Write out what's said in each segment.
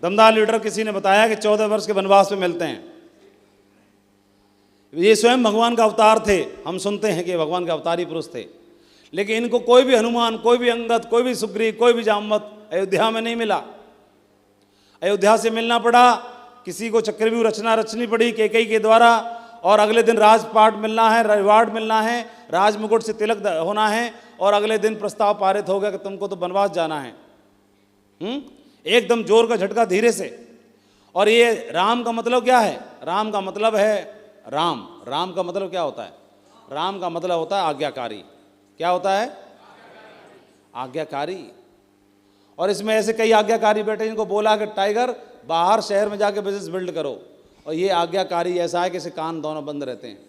दमदार लीडर किसी ने बताया कि 14 वर्ष के वनवास में मिलते हैं। ये स्वयं भगवान का अवतार थे, हम सुनते हैं कि भगवान के अवतारी पुरुष थे, लेकिन इनको कोई भी हनुमान, कोई भी अंगद, कोई भी सुग्रीव, कोई भी जामवंत अयोध्या में नहीं मिला। अयोध्या से मिलना पड़ा, किसी को चक्रव्यूह रचना रचनी पड़ी कैकेयी के द्वारा, और अगले दिन राजपाट मिलना है, रिवार्ड मिलना है, राजमुकुट से तिलक होना है, और अगले दिन प्रस्ताव पारित हो गया कि तुमको तो वनवास जाना है। एकदम जोर का झटका धीरे से। और ये राम का मतलब क्या है? राम का मतलब है राम। राम का मतलब क्या होता है? राम का मतलब होता है आज्ञाकारी। क्या होता है? आज्ञाकारी। और इसमें ऐसे कई आज्ञाकारी बैठे जिनको बोला कि टाइगर बाहर शहर में जाके बिजनेस बिल्ड करो, और ये आज्ञाकारी ऐसा है कि इसे कान दोनों बंद रहते हैं।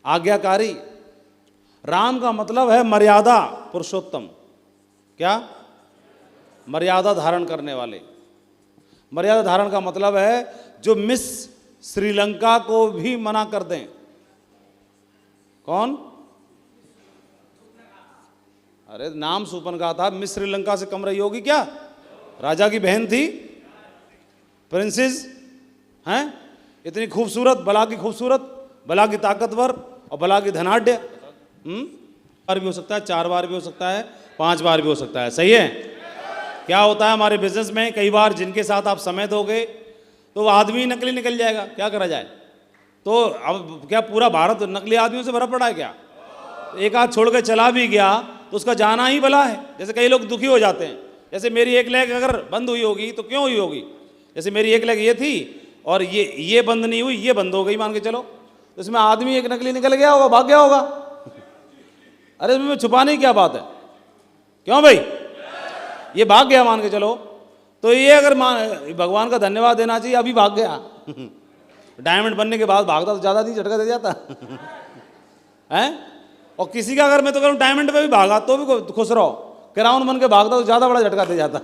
आज्ञाकारी। राम का मतलब है मर्यादा पुरुषोत्तम। क्या? मर्यादा धारण करने वाले। मर्यादा धारण का मतलब है जो मिस श्रीलंका को भी मना कर दें। कौन? अरे नाम सुपनखा था, मिस श्रीलंका से कम रही होगी क्या? राजा की बहन थी, प्रिंसेस हैं, इतनी खूबसूरत, भला की खूबसूरत, भला की ताकतवर और भला की धनाढ्य। बार भी हो सकता है, 4 बार भी हो सकता है, 5 बार भी हो सकता है। सही है? क्या होता है हमारे बिजनेस में, कई बार जिनके साथ आप समय दोगे तो वो आदमी नकली निकल जाएगा। क्या करा जाए? तो अब क्या पूरा भारत नकली आदमियों से भरा पड़ा है क्या? एक आध छोड़ के चला भी गया तो उसका जाना ही भला है। जैसे कई लोग दुखी हो जाते हैं, जैसे मेरी एक लेग अगर बंद हुई होगी तो क्यों हुई होगी? जैसे मेरी एक लेग ये थी और ये बंद नहीं हुई, ये बंद हो गई मान के चलो, तो इसमें आदमी एक नकली निकल गया होगा, भाग गया होगा। अरे इसमें छुपाने की क्या बात है? क्यों भाई? ये भाग गया मान के चलो, तो ये अगर भगवान का धन्यवाद देना चाहिए, अभी भाग गया। डायमंड बनने के बाद भागता तो ज़्यादा नहीं झटका दे जाता है। और किसी का अगर मैं तो करूँ डायमंड पे भी भागा तो भी खुश रहो, क्राउन बन के भागता तो ज़्यादा बड़ा झटका दे जाता।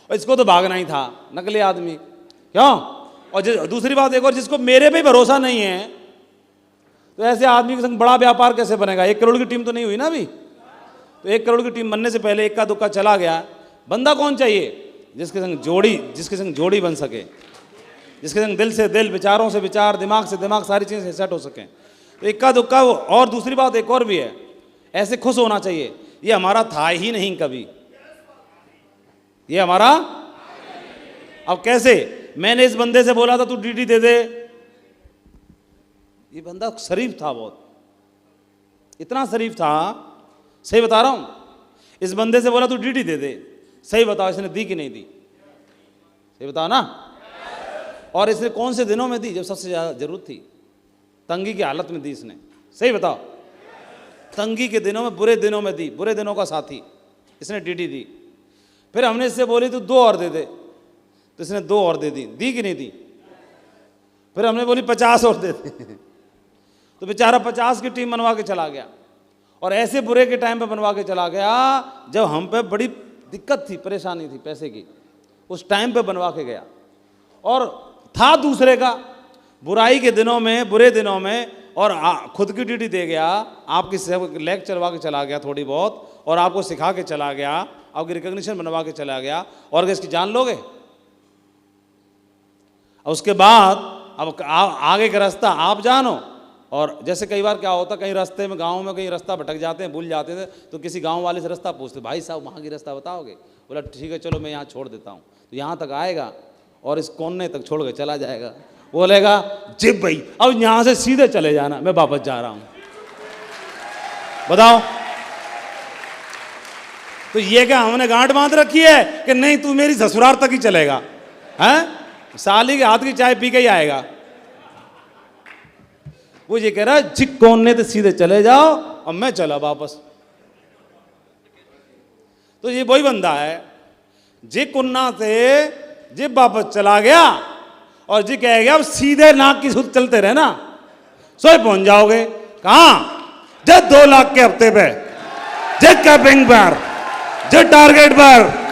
और इसको तो भागना ही था, नकली आदमी। क्यों? और दूसरी बात एक और, जिसको मेरे पे भरोसा नहीं है तो ऐसे आदमी के संग बड़ा व्यापार कैसे बनेगा? 1 करोड़ की टीम तो नहीं हुई ना अभी। तो 1 करोड़ की टीम बनने से पहले इक्का दुक्का चला गया। बंदा कौन चाहिए? जिसके संग जोड़ी बन सके, जिसके संग दिल से दिल, विचारों से विचार, दिमाग से दिमाग, सारी चीज़ें सेट हो सकें। तो इक्का दुक्का। और दूसरी बात एक और भी है, ऐसे खुश होना चाहिए, ये हमारा था ही नहीं कभी, ये हमारा। अब कैसे? मैंने इस बंदे से बोला था तू डीडी दे दे, ये बंदा शरीफ था बहुत, इतना शरीफ था, सही बता रहा हूं। इस बंदे से बोला तू डीडी दे दे, सही बताओ इसने दी कि नहीं दी? सही बताओ ना। और इसने कौन से दिनों में दी? जब सबसे ज्यादा जरूरत थी, तंगी की हालत में दी इसने। सही बताओ। तंगी के दिनों में, बुरे दिनों में दी, बुरे दिनों का साथी, इसने डीडी दी। फिर हमने इससे बोली तू 2 और दे दे, तो इसने 2 और दे दी कि नहीं दी? फिर हमने बोली 50 और दे दे, तो बेचारा 50 की टीम बनवा के चला गया। और ऐसे बुरे के टाइम पे बनवा के चला गया जब हम पे बड़ी दिक्कत थी, परेशानी थी पैसे की, उस टाइम पे बनवा के गया। और था दूसरे का, बुराई के दिनों में, बुरे दिनों में, और खुद की ड्यूटी दे गया, आपकी लेग चलवा के चला गया थोड़ी बहुत, और आपको सिखा के चला गया, आपकी रिकॉग्निशन बनवा के चला गया, और इसकी जान लोगे? और उसके बाद अब आगे का रास्ता आप जानो। और जैसे कई बार क्या होता, कहीं रास्ते में, गाँव में कहीं रास्ता भटक जाते हैं, भूल जाते थे, तो किसी गाँव वाले से रास्ता पूछते, भाई साहब वहाँ की रास्ता बताओगे? बोला ठीक है चलो मैं यहाँ छोड़ देता हूँ। तो यहाँ तक आएगा और इस कोने तक छोड़ के चला जाएगा, बोलेगा जी भाई अब यहाँ से सीधे चले जाना, मैं वापस जा रहा हूँ। बताओ, तो ये क्या हमने गांठ बांध रखी है कि नहीं तू मेरी ससुराल तक ही चलेगा? हैं? साली के हाथ की चाय पी के ही आएगा। वो ये कह रहा है जी कोने तो सीधे चले जाओ, और मैं चला वापस। तो ये वही बंदा है जी कुन्ना से जी वापस चला गया, और जी कह गया अब सीधे नाक की सूद चलते रहे ना, सोए पहुंच जाओगे। कहां? जे 2 लाख के हफ्ते पे, जे कैपिंग पर, जे टारगेट पर।